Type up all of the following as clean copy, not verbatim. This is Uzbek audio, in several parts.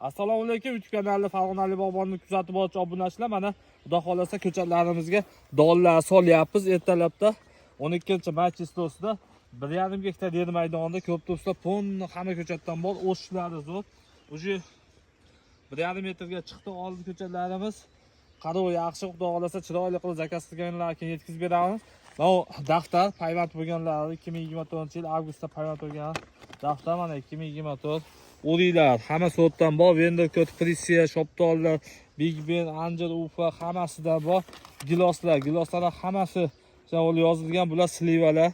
Assalomu alaykum, YouTube kanali Farg'onali bog'bonni kuzatib boruvchi obunachilar. Mana xudo xolasa ko'chatlarimizga donlar solyapmiz. Ertalabda 12-may chistosida 1,5 gektar yer maydonida ko'p to'plar ponni hamma ko'chatdan bor, o'sishlari zo'r. Uje 1,5 metrga chiqdi oldi ko'chatlarimiz. Qarov yaxshi, xudo xolasa chiroyli qilib zakaz qilganlarga yetkazib beramiz. Bu daftar payvand bo'lganlar 2024-yil avgustda payvand bo'lgan daftar mana 2024 O'riylar hamma sortdan bor, vendor kod, pressiya, shoptollar, Big Ben, Anjel, Ufa hammasidan bor. Giloslar hammasi yozilgan, bular slivalar,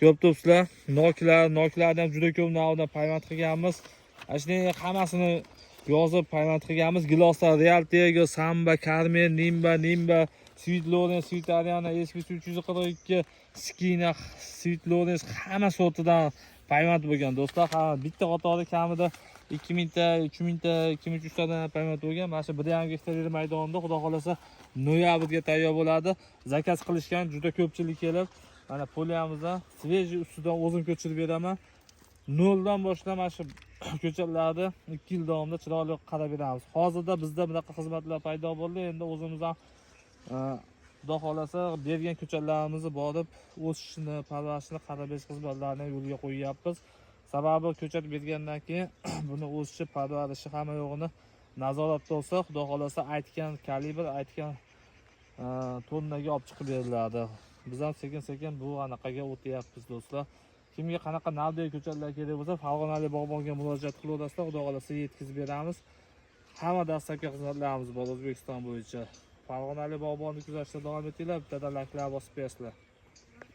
ko'p to'plar, noklardan ham juda ko'p navdan payvand qilganmiz. Ashunday hammasini yozib payvand qilganmiz. Giloslar Real Tego, Samba, Carmen, Nimba, Sweet Lawrence, Sweet Ariana, SP342, Skina, Sweet Lawrence hamma sortidan payvand bo'lgan do'stlar. Bitta qatorda kamida 2000 ta, 3000 ta, 2300 tadan payvand bo'lgan. Mana shu 1,5 gektar yer maydonida xudo xolasa noyabrga tayyor bo'ladi. Zakaz qilishgan juda ko'pchilik kelib, mana poliyamizda svejiy ustidan o'zim ko'chirib beraman. Noldan boshlab mana shu ko'chatlarni 2 yil davomida chiroyli qarab beramiz. Hozirda bizda bunaqa xizmatlar paydo bo'ldi. Endi o'zimiz ham xudo xolasa bergan ko'chatlarimizni borib o'sishini, parvarishini qarab berish xizmatlarini yo'lga qo'yyapmiz. Sababi ko'chat bergandan keyin buni o'sishi, parvarishi hamma yo'g'ini nazoratda olsa, xudo xolasa aytgan kalibr, aytgan tonnaga olib chiqib beriladi. Biz ham sekin-sekin bu anaqaga o'tyapmiz do'stlar. Kimga qanaqa navdagi ko'chatlar kerak bo'lsa, Farg'onali bog'bonga murojaat qilaverasizlar, xudo xolasa yetkazib beramiz. Hamma dastlabki xizmatlarimiz bor O'zbekiston bo'yicha. Farg'onali bog'bonni kuzatishda davom etinglar, bittadan layklar bosib qo'yasizlar.